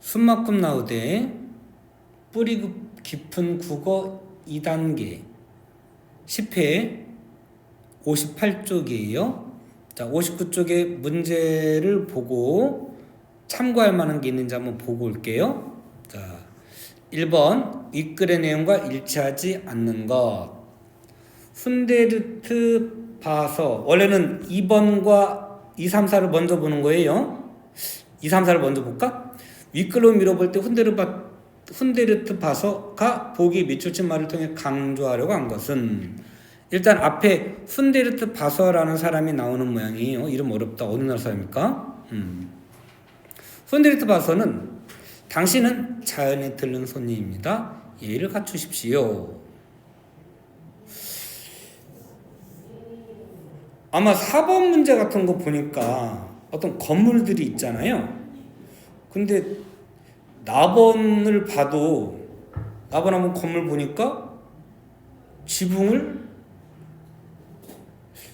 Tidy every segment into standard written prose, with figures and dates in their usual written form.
숨막금 나우대 뿌리 깊은 국어 2단계 10회 58쪽이에요. 자, 59쪽의 문제를 보고 참고할 만한 게 있는지 한번 보고 올게요. 자, 1번 윗글의 내용과 일치하지 않는 것. 훈데르트 바서 원래는 2번과 2, 3, 4를 먼저 보는 거예요. 2, 3, 4를 먼저 볼까? 윗글로 밀어볼 때 훈데르트 바서가 보기 밑줄친 말을 통해 강조하려고 한 것은 일단 앞에 훈데르트 바서라는 사람이 나오는 모양이에요. 이름 어렵다. 어느 나라 사람입니까? 훈데르트 바서는 당신은 자연에 들른 손님입니다. 예의를 갖추십시오. 아마 4번 문제 같은 거 보니까 어떤 건물들이 있잖아요. 근데 나번을 봐도 나번 한번 건물 보니까 지붕을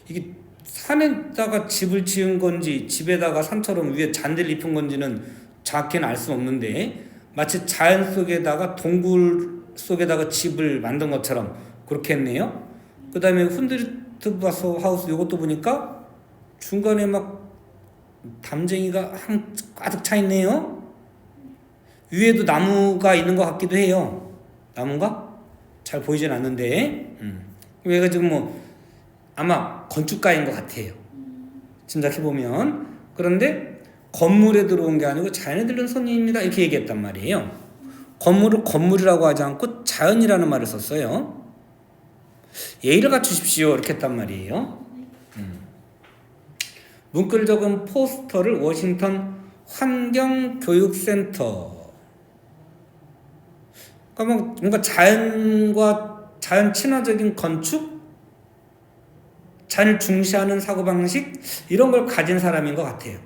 이게 산에다가 집을 지은 건지 집에다가 산처럼 위에 잔디를 입힌 건지는 정확히는 알 수 없는데 마치 자연 속에다가 동굴 속에다가 집을 만든 것처럼 그렇게 했네요. 그 다음에 훈데르트 바서 하우스 이것도 보니까 중간에 막 담쟁이가 가득 차 있네요. 위에도 나무가 있는 것 같기도 해요. 나무가? 잘 보이진 않는데 얘가 지금 뭐 아마 건축가인 것 같아요. 짐작해보면. 그런데 건물에 들어온 게 아니고 자연에 들른 손님입니다 이렇게 얘기했단 말이에요. 건물을 건물이라고 하지 않고 자연이라는 말을 썼어요. 예의를 갖추십시오 이렇게 했단 말이에요. 문구를 적은 포스터를 워싱턴 환경교육센터 그러니까 뭔가 자연과 자연 친화적인 건축, 자연을 중시하는 사고방식 이런 걸 가진 사람인 것 같아요.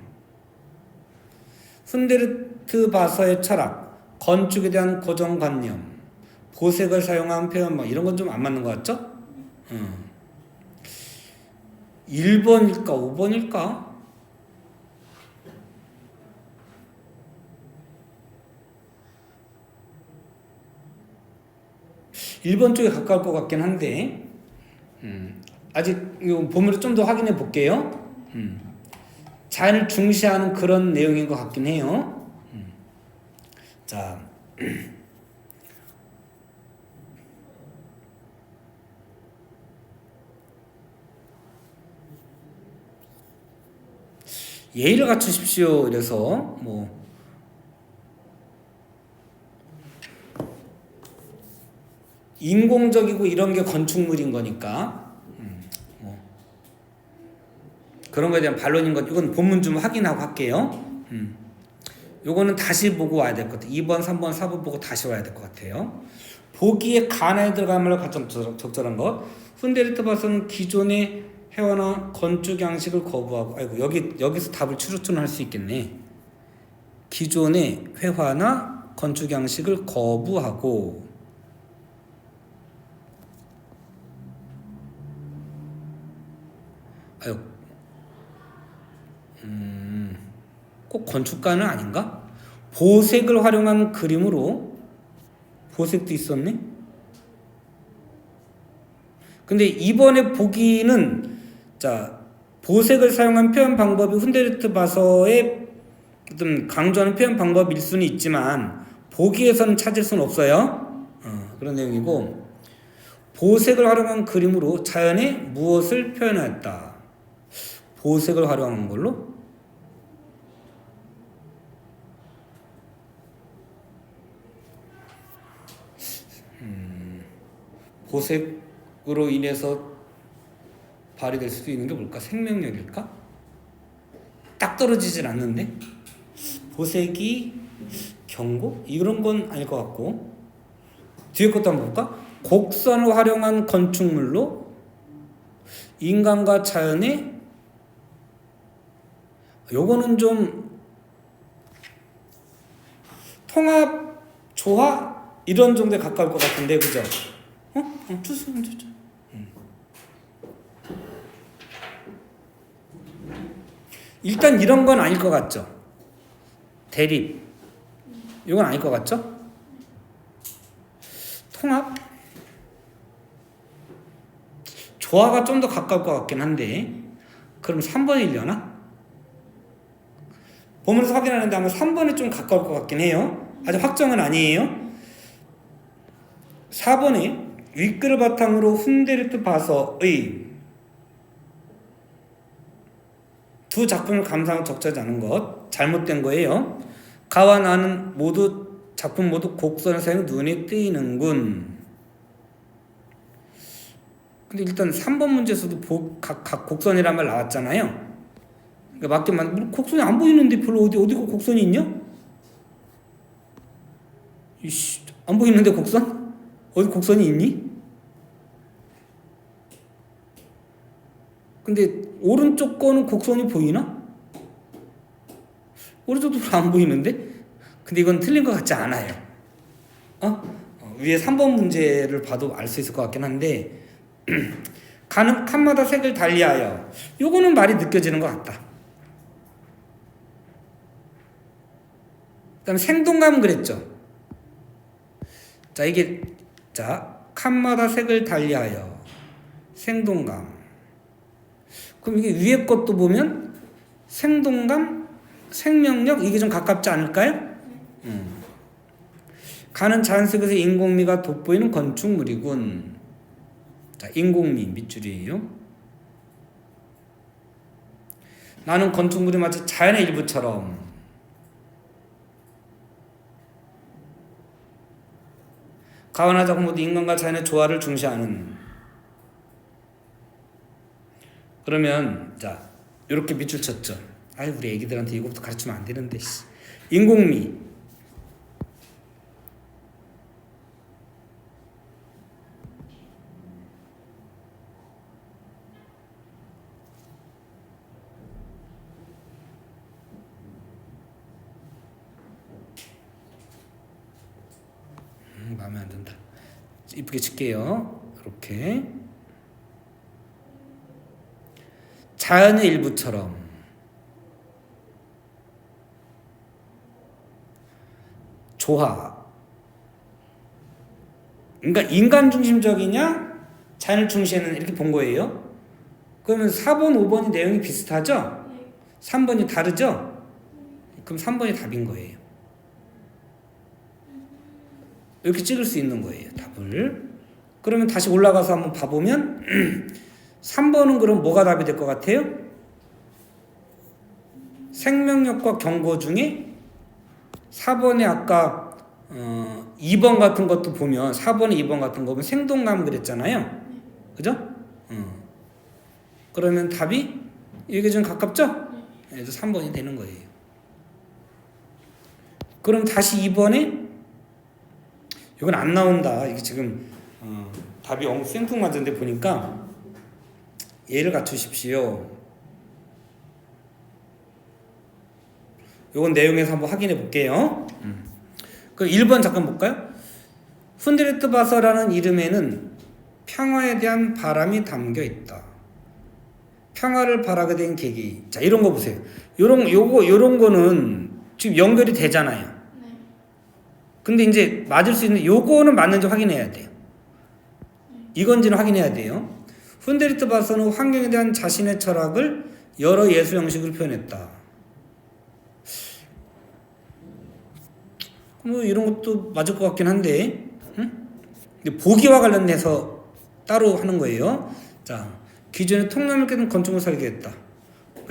훈데르트 바서의 철학, 건축에 대한 고정관념, 보색을 사용한 표현 뭐 이런 건 좀 안 맞는 것 같죠? 1번일까 5번일까? 1번 쪽에 가까울 것 같긴 한데 아직 보면서 좀 더 확인해 볼게요. 자연을 중시하는 그런 내용인 것 같긴 해요. 자, 예의를 갖추십시오. 이래서 뭐 인공적이고 이런 게 건축물인 거니까 뭐 그런 거에 대한 반론인 것 이건 본문 좀 확인하고 할게요. 요거는 다시 보고 와야 될 것 같아요. 2번, 3번, 4번 보고 다시 와야 될 것 같아요. 보기에 가나에 들어간 말로 가장 적절한 것. 훈데르트 바서는 기존의 회화나 건축 양식을 거부하고 아이고 여기서 답을 추론할 수 있겠네. 기존의 회화나 건축 양식을 거부하고 꼭 건축가는 아닌가? 보색을 활용한 그림으로 보색도 있었네. 근데 이번에 보기는 자 보색을 사용한 표현 방법이 훈데르트 바서의 어떤 강조하는 표현 방법일 수는 있지만 보기에서는 찾을 수는 없어요. 그런 내용이고 보색을 활용한 그림으로 자연의 무엇을 표현하였다. 보색을 활용한 걸로 보색으로 인해서 발휘될 수도 있는 게 뭘까? 생명력일까? 딱 떨어지질 않는데 보색이 경고? 이런 건 아닐 것 같고 뒤에 것도 한번 볼까? 곡선을 활용한 건축물로 인간과 자연의 요거는 좀 통합, 조화 이런 정도에 가까울 것 같은데 그죠? 일단 이런 건 아닐 것 같죠? 대립. 이건 아닐 것 같죠? 통합? 조화가 좀 더 가까울 것 같긴 한데 그럼 3번이려나? 보면서 확인하는데 아마 3번이 좀 가까울 것 같긴 해요. 아직 확정은 아니에요. 4번에 윗글을 바탕으로 훈데르트 바서의 두 작품을 감상하고 적절하지 않은 것 잘못된 거예요. 가와 나는 모두 작품 모두 곡선을 사용 눈에 띄는군. 근데 일단 3번 문제에서도 각 곡선이란 말 나왔잖아요. 그러니까 맞긴 맞는데 곡선이 안 보이는데 별로 어디가 곡선이 있냐? 이씨, 안 보이는데 곡선? 어디 곡선이 있니? 근데 오른쪽 거는 곡선이 보이나? 오른쪽도 별로 안 보이는데? 근데 이건 틀린 것 같지 않아요. 위에 3번 문제를 봐도 알 수 있을 것 같긴 한데 칸마다 색을 달리하여 요거는 말이 느껴지는 것 같다. 그 다음에 생동감은 그랬죠. 칸마다 색을 달리하여 생동감. 그럼 이게 위에 것도 보면 생동감, 생명력 이게 좀 가깝지 않을까요? 가는 자연 속에서 인공미가 돋보이는 건축물이군. 자, 인공미 밑줄이에요. 나는 건축물이 마치 자연의 일부처럼. 가와나 작품 모두 인간과 자연의 조화를 중시하는. 그러면 자 이렇게 밑줄 쳤죠. 아이 우리 애기들한테 이거부터 가르치면 안 되는데. 인공미. 마음에 안 든다. 이쁘게 칠게요. 이렇게 자연의 일부처럼. 조화. 그러니까 인간 중심적이냐 자연을 중시하는 이렇게 본 거예요. 그러면 4번 5번이 내용이 비슷하죠? 3번이 다르죠? 그럼 3번이 답인 거예요. 이렇게 찍을 수 있는 거예요, 답을. 그러면 다시 올라가서 한번 봐보면 3번은 그럼 뭐가 답이 될 것 같아요? 생명력과 경고 중에 4번에 아까 2번 같은 것도 보면 4번에 2번 같은 거 보면 생동감 그랬잖아요. 그죠? 그러면 답이 이게 좀 가깝죠? 그래서 3번이 되는 거예요. 그럼 다시 2번에 이건 안 나온다. 이게 지금 답이 생뚱맞은데 보니까 예를 갖추십시오. 이건 내용에서 한번 확인해 볼게요. 그럼 1번 잠깐 볼까요? 훈데르트 바서라는 이름에는 평화에 대한 바람이 담겨 있다. 평화를 바라게 된 계기. 자, 이런 거 보세요. 요런 거는 지금 연결이 되잖아요. 근데 이제 맞을 수 있는 요거는 맞는지 확인해야 돼요. 이건지는 확인해야 돼요. 훈데르트 바서는 환경에 대한 자신의 철학을 여러 예술 형식으로 표현했다. 뭐 이런 것도 맞을 것 같긴 한데, 보기와 관련해서 따로 하는 거예요. 자, 기존에 통나무를 깨는 건축물을 설계했다.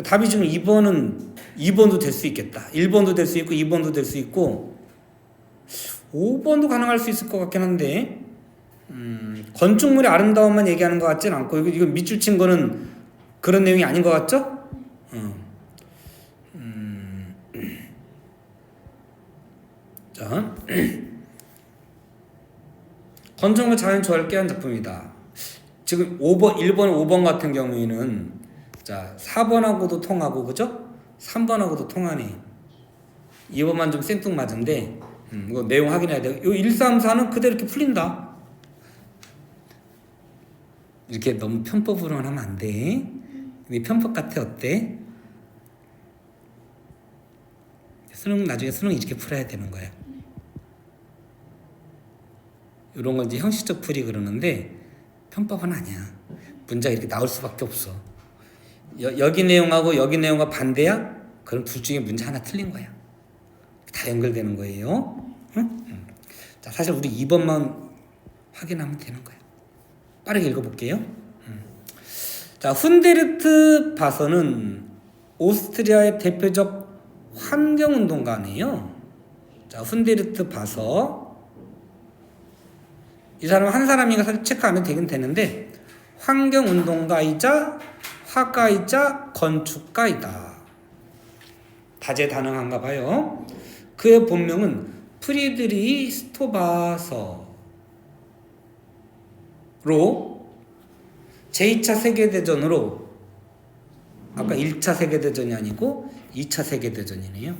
답이 지금 2번도 될 수 있겠다. 1번도 될 수 있고 2번도 될 수 있고 5번도 가능할 수 있을 것 같긴 한데 건축물의 아름다움만 얘기하는 것 같진 않고 이거 밑줄 친 거는 그런 내용이 아닌 것 같죠? 자, 건축물 자연 조화를 깨한 작품이다. 지금 1번, 5번 같은 경우에는 자 4번하고도 통하고 그죠? 3번하고도 통하네. 2번만 좀 생뚱맞은데 이거 내용 확인해야 돼요. 요 1, 3, 4는 그대로 이렇게 풀린다. 이렇게 너무 편법으로만 하면 안 돼. 네 편법 같아 어때? 나중에 수능 이렇게 풀어야 되는 거야. 이런 건 이제 형식적 풀이 그러는데 편법은 아니야. 문제가 이렇게 나올 수밖에 없어. 여기 내용하고 여기 내용과 반대야? 그럼 둘 중에 문제 하나 틀린 거야. 다 연결되는 거예요. 응? 자, 사실 우리 2번만 확인하면 되는 거야. 빠르게 읽어볼게요. 자, 훈데르트 바서는 오스트리아의 대표적 환경운동가네요. 자, 훈데르트 바서. 이 사람은 한 사람인가 사실 체크하면 되긴 되는데 환경운동가이자 화가이자 건축가이다. 다재다능한가 봐요. 그의 본명은 프리드리히 스토바서로 제2차 세계대전으로 아까 1차 세계대전이 아니고 2차 세계대전이네요.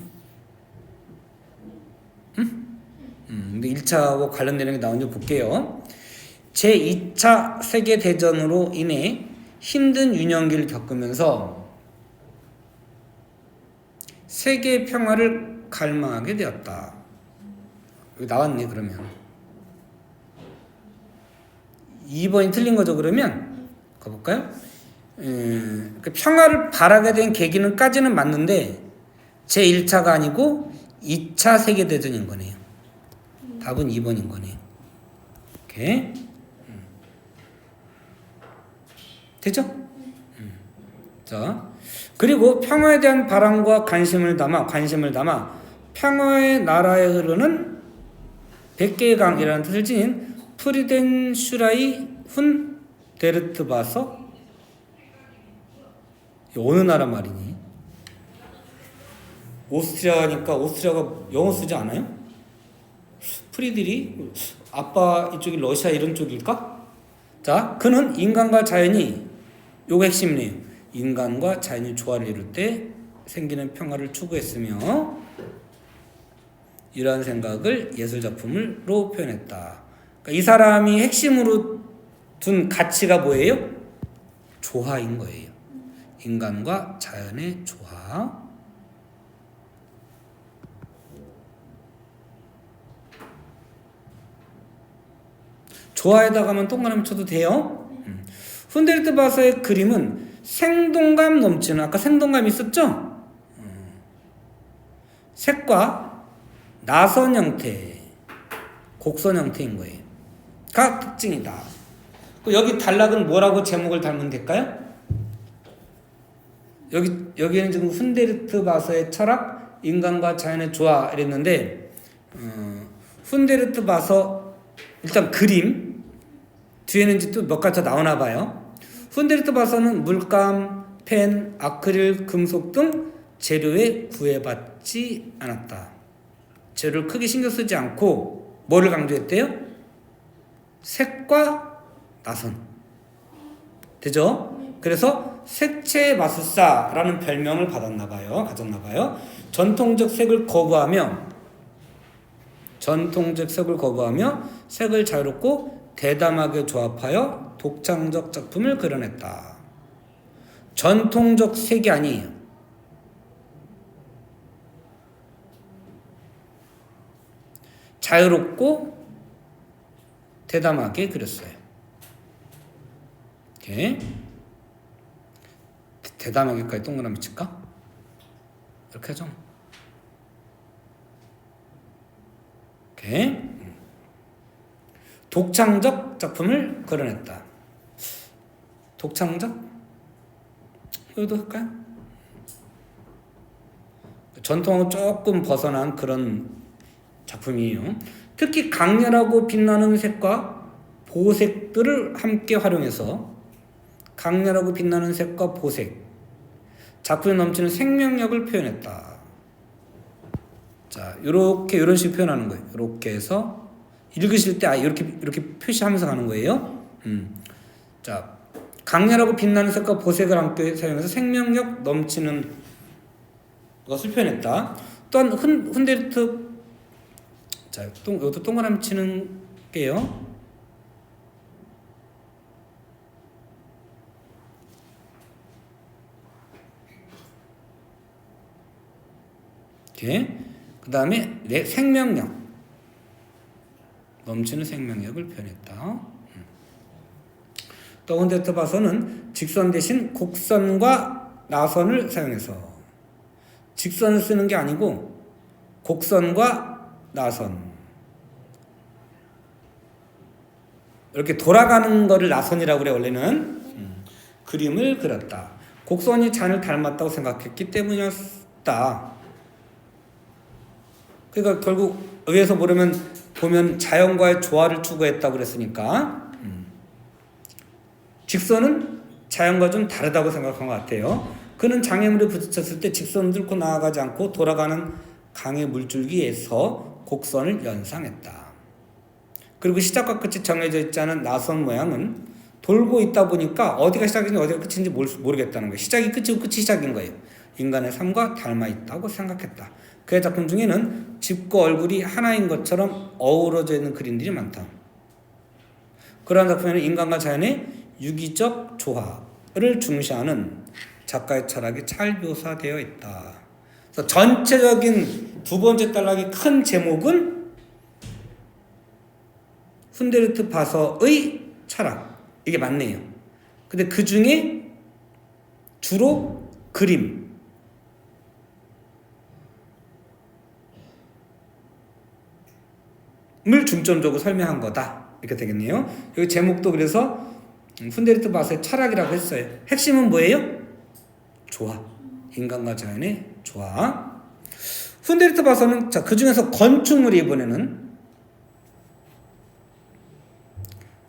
근데 1차하고 관련되는 게 나온지 볼게요. 제2차 세계대전으로 인해 힘든 유년기를 겪으면서 세계 평화를 갈망하게 되었다. 여기 나왔네. 그러면 2번이 틀린 거죠. 그러면 가볼까요? 그 평화를 바라게 된 계기는까지는 맞는데 제1차가 아니고 2차 세계대전인 거네요. 답은 2번인 거네요. 오케이. 되죠? 자, 그리고 평화에 대한 바람과 관심을 담아 평화의 나라에 흐르는 100개의 강이라는 뜻을 지닌 프리덴 슈라이 훈 데르트바서. 어느 나라 말이니? 오스트리아니까 오스트리아가 영어 쓰지 않아요? 프리들이 아빠 이쪽이 러시아 이런 쪽일까? 자, 그는 인간과 자연이, 요거 핵심이네요. 인간과 자연이 조화를 이룰 때 생기는 평화를 추구했으며 이러한 생각을 예술작품으로 표현했다. 그러니까 이 사람이 핵심으로 둔 가치가 뭐예요? 조화인 거예요. 인간과 자연의 조화. 조화에다가만 동그라미 쳐도 돼요. 훈데르트 바서의 그림은 생동감 넘치는, 아까 생동감 있었죠? 색과 나선 형태, 곡선 형태인 거예요. 가 특징이다. 여기 단락은 뭐라고 제목을 달면 될까요? 여기는 지금 훈데르트 바서의 철학, 인간과 자연의 조화 이랬는데 훈데르트 바서 일단 그림 뒤에는 이제 또 몇 가지 더 나오나 봐요. 훈데르트 바서는 물감, 펜, 아크릴, 금속 등 재료에 구애받지 않았다. 재료를 크게 신경 쓰지 않고 뭐를 강조했대요? 색과 나선. 되죠? 그래서 색채의 마술사라는 별명을 가졌나 봐요. 전통적 색을 거부하며 색을 자유롭고 대담하게 조합하여 독창적 작품을 그려냈다. 전통적 색이 아니에요. 자유롭고 대담하게 그렸어요. 이렇게 대담하게까지 동그라미 칠까? 이렇게 하죠. 이렇게 독창적 작품을 그려냈다. 독창적? 이것도 할까요? 전통하고 조금 벗어난 그런 작품이에요. 특히 강렬하고 빛나는 색과 보색들을 함께 활용해서 강렬하고 빛나는 색과 보색, 작품에 넘치는 생명력을 표현했다. 자, 이런 식으로 표현하는 거예요. 이렇게 해서 읽으실 때 이렇게 표시하면서 가는 거예요. 자, 강렬하고 빛나는 색과 보색을 함께 사용해서 생명력 넘치는 것을 표현했다. 또한 훈데르트, 자, 이것도 동그라미 치는 게요. 이렇게 그 다음에 내 생명력, 넘치는 생명력을 표현했다. 또 혼데르트 바서는 직선 대신 곡선과 나선을 사용해서 직선을 쓰는 게 아니고 곡선과 나선, 이렇게 돌아가는 거를 나선이라고 그래. 원래는 그림을 그렸다. 곡선이 잔을 닮았다고 생각했기 때문이었다. 그러니까 결국 위에서 보면 자연과의 조화를 추구했다고 그랬으니까 직선은 자연과 좀 다르다고 생각한 것 같아요. 그는 장애물에 부딪혔을 때 직선을 뚫고 나아가지 않고 돌아가는 강의 물줄기에서 곡선을 연상했다. 그리고 시작과 끝이 정해져 있지 않은 나선 모양은 돌고 있다 보니까 어디가 시작인지 어디가 끝인지 모르겠다는 거예요. 시작이 끝이고 끝이 시작인 거예요. 인간의 삶과 닮아 있다고 생각했다. 그의 작품 중에는 집과 얼굴이 하나인 것처럼 어우러져 있는 그림들이 많다. 그러한 작품에는 인간과 자연의 유기적 조화를 중시하는 작가의 철학이 잘 묘사되어 있다. 그래서 전체적인 두 번째 단락의 큰 제목은 훈데르트 바서의 철학, 이게 맞네요. 근데 그 중에 주로 그림을 중점적으로 설명한 거다, 이렇게 되겠네요. 여기 제목도 그래서 훈데르트 바서의 철학이라고 했어요. 핵심은 뭐예요? 조화, 인간과 자연의 조화. 훈데르트 바서는 그 중에서 건축물이 이번에는,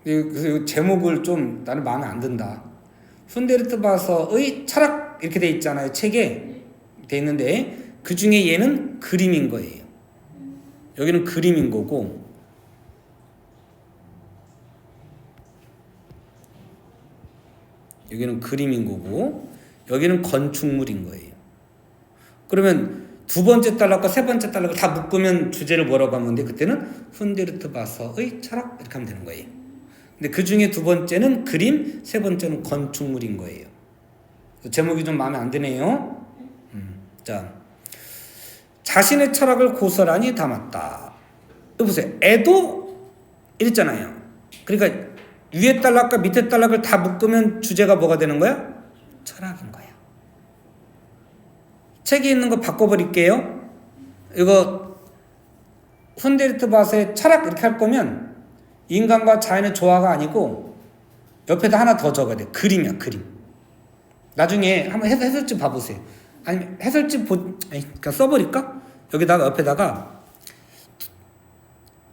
그래서 이 제목을 좀 나는 마음에 안 든다. 훈데르트 바서의 철학 이렇게 돼 있잖아요. 책에 돼 있는데 그 중에 얘는 그림인 거예요. 여기는 그림인 거고, 여기는 그림인 거고, 여기는 건축물인 거예요. 그러면 두 번째 단락과 세 번째 단락을 다 묶으면 주제를 뭐라고 하면 돼? 그때는 훈데르트 바서의 철학 이렇게 하면 되는 거예요. 근데 그 중에 두 번째는 그림, 세 번째는 건축물인 거예요. 제목이 좀 마음에 안 드네요. 자, 자신의 철학을 고스란히 담았다. 여기 보세요. 애도 이랬잖아요. 그러니까 위에 단락과 밑에 단락을 다 묶으면 주제가 뭐가 되는 거야? 철학인 거야. 책에 있는 거 바꿔버릴게요. 이거 훈데르트 바서의 철학 이렇게 할 거면 인간과 자연의 조화가 아니고 옆에다 하나 더 적어야 돼. 그림이야, 그림. 나중에 한번 해설집 봐보세요. 아니면 해설집 그냥 써버릴까? 여기다가 옆에다가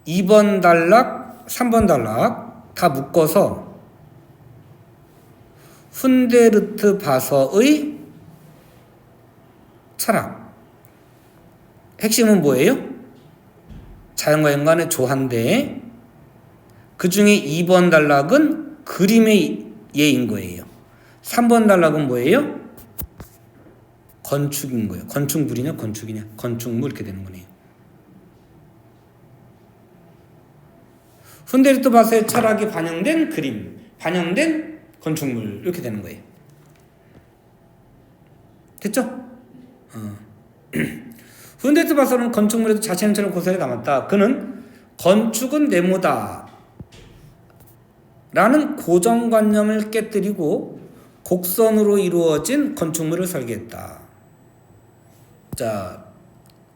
2번 단락, 3번 단락 다 묶어서 훈데르트 바서의 철학. 핵심은 뭐예요? 자연과 인간의 조화인데 그 중에 2번 단락은 그림의 예인 거예요. 3번 단락은 뭐예요? 건축인 거예요. 건축물이냐 건축이냐, 건축물 이렇게 되는 거네요. 훈데르트 바서의 철학이 반영된 그림, 반영된 건축물 이렇게 되는 거예요. 됐죠? 훈데르트 바서는 건축물에도 자신의 철학을 고스란히 담았다. 그는 건축은 네모다 라는 고정관념을 깨뜨리고 곡선으로 이루어진 건축물을 설계했다. 자,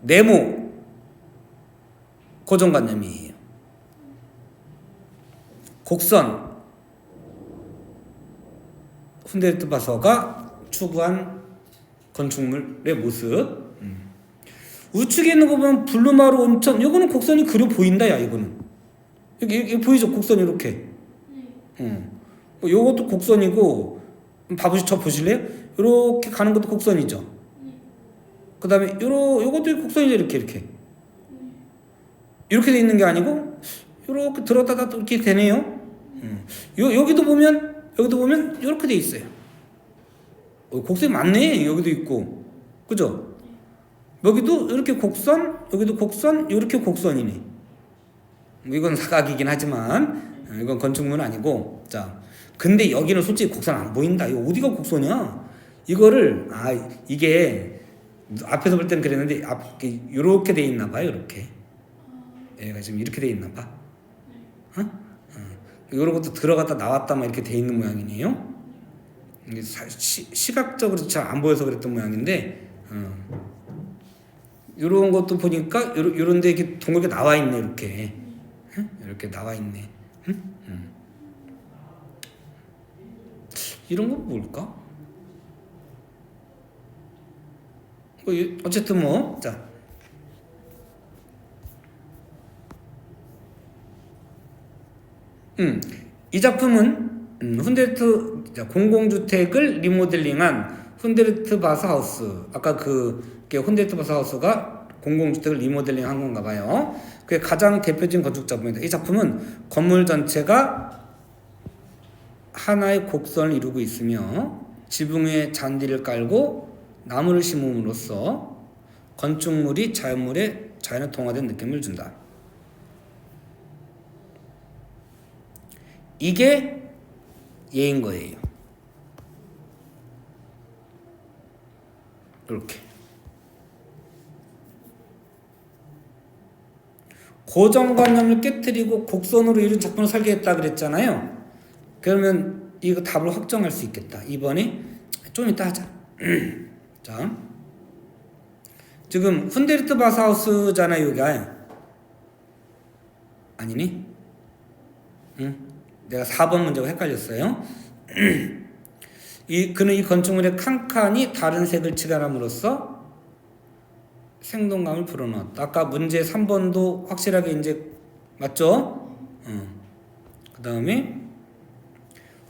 네모 고정관념이에요. 곡선 훈데르트 바서가 추구한 건축물의 모습. 우측에 있는 거 보면 블루마루 온천, 이거는 곡선이 그려 보인다. 야, 이거는 여기 보이죠? 곡선이 이렇게. 요것도 곡선이고, 저 보실래요? 이렇게 가는 것도 곡선이죠. 그 다음에 요것도 곡선이죠. 이렇게 돼 있는 게 아니고 이렇게 들었다가 또 이렇게 되네요. 여기도 보면 이렇게 돼 있어요. 곡선이 많네. 여기도 있고, 그죠? 여기도 이렇게 곡선, 여기도 곡선, 이렇게 곡선이네. 이건 사각이긴 하지만 이건 건축물은 아니고. 자, 근데 여기는 솔직히 곡선 안 보인다. 이거 어디가 곡선이야? 이거를 이게 앞에서 볼 때는 그랬는데 이렇게 돼 있나 봐요. 이렇게 얘가 지금 이렇게 돼 있나 봐. 이런 것도 들어갔다 나왔다 막 이렇게 돼 있는 모양이네요. 이게 시각적으로 잘 안 보여서 그랬던 모양인데 이런 것도 보니까 이런데 이렇게 동그랗게 나와 있네. 이렇게 나와 있네. 이런 건 뭘까? 어쨌든 자. 이 작품은 훈데르트 공공주택을 리모델링한 훈데르트 바스하우스. 아까 그게 훈데르트 바스하우스가 공공주택을 리모델링한 건가 봐요. 그게 가장 대표적인 건축 작품입니다. 이 작품은 건물 전체가 하나의 곡선을 이루고 있으며 지붕 위에 잔디를 깔고 나무를 심음으로써 건축물이 자연에 동화된 느낌을 준다. 이게 얘인 거예요. 이렇게 고정관념을 깨트리고 곡선으로 이룬 작품을 설계했다 그랬잖아요. 그러면 이거 답을 확정할 수 있겠다. 이번에 좀 이따 하자. 자, 지금 훈데르트 바스하우스잖아요. 여기가 아니니? 내가 4번 문제가 헷갈렸어요. 그는 이 건축물의 칸칸이 다른 색을 칠함으로써 생동감을 불어넣었다. 아까 문제 3번도 확실하게 이제 맞죠? 그 다음에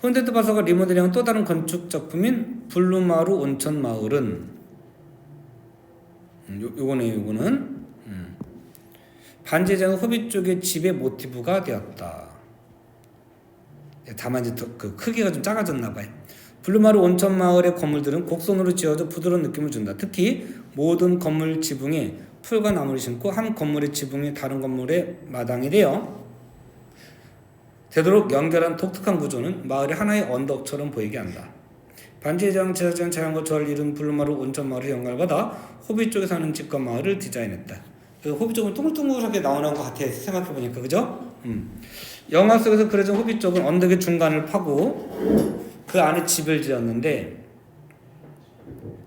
훈데르트 바스하우스가 리모델링한 또 다른 건축 작품인 블루마루 온천 마을은 요거는 반지의 호빗 쪽의 집의 모티브가 되었다. 다만 이제 그 크기가 좀 작아졌나 봐요. 블루마루 온천 마을의 건물들은 곡선으로 지어져 부드러운 느낌을 준다. 특히 모든 건물 지붕에 풀과 나무를 심고 한 건물의 지붕이 다른 건물의 마당이 되어 되도록 연결한 독특한 구조는 마을이 하나의 언덕처럼 보이게 한다. 반지의 제작자는 자연과 조화를 이룬 블루마루 온천 마을의 영감을 호빗 쪽에 사는 집과 마을을 디자인했다. 호빗 쪽은 둥글둥글하게 나오는 것 같아 생각해보니까 그죠? 영화 속에서 그려진 호빗 쪽은 언덕의 중간을 파고 그 안에 집을 지었는데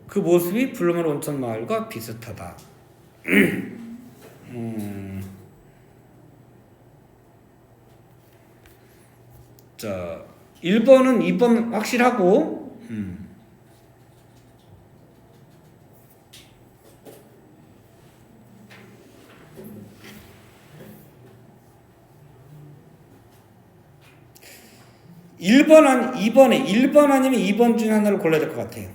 그 모습이 블루마루 온천 마을과 비슷하다. 자, 1번은 2번 확실하고 1번 아니면 2번 중에 하나를 골라야 될 것 같아요.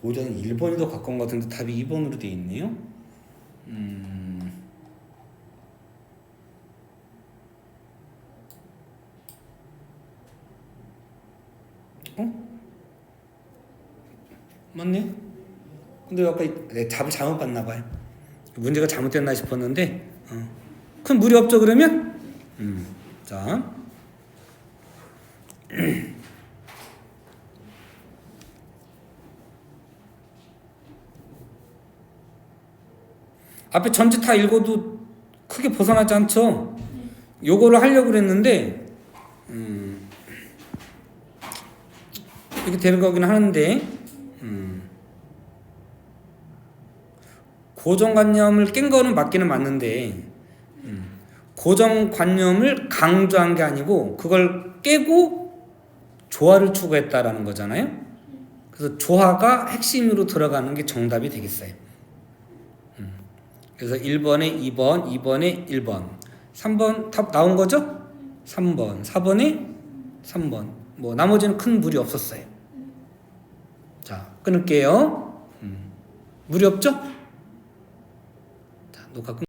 오히려 1번이 더 가까운 것 같은데 답이 2번으로 되어 있네요. 맞네. 근데 아까 답을 잘못 봤나 봐요. 문제가 잘못됐나 싶었는데 큰 무리 없죠 그러면? 자 앞에 전체 다 읽어도 크게 벗어나지 않죠? 요거를 하려고 그랬는데 이렇게 되는 거긴 하는데 고정관념을 깬 거는 맞기는 맞는데 고정관념을 강조한 게 아니고 그걸 깨고 조화를 추구했다라는 거잖아요. 그래서 조화가 핵심으로 들어가는 게 정답이 되겠어요. 그래서 1번에 2번, 2번에 1번, 3번 답 나온 거죠? 3번, 4번에 3번. 뭐 나머지는 큰 무리 없었어요. 자, 끊을게요. 무리 없죠? 자, 녹화 끊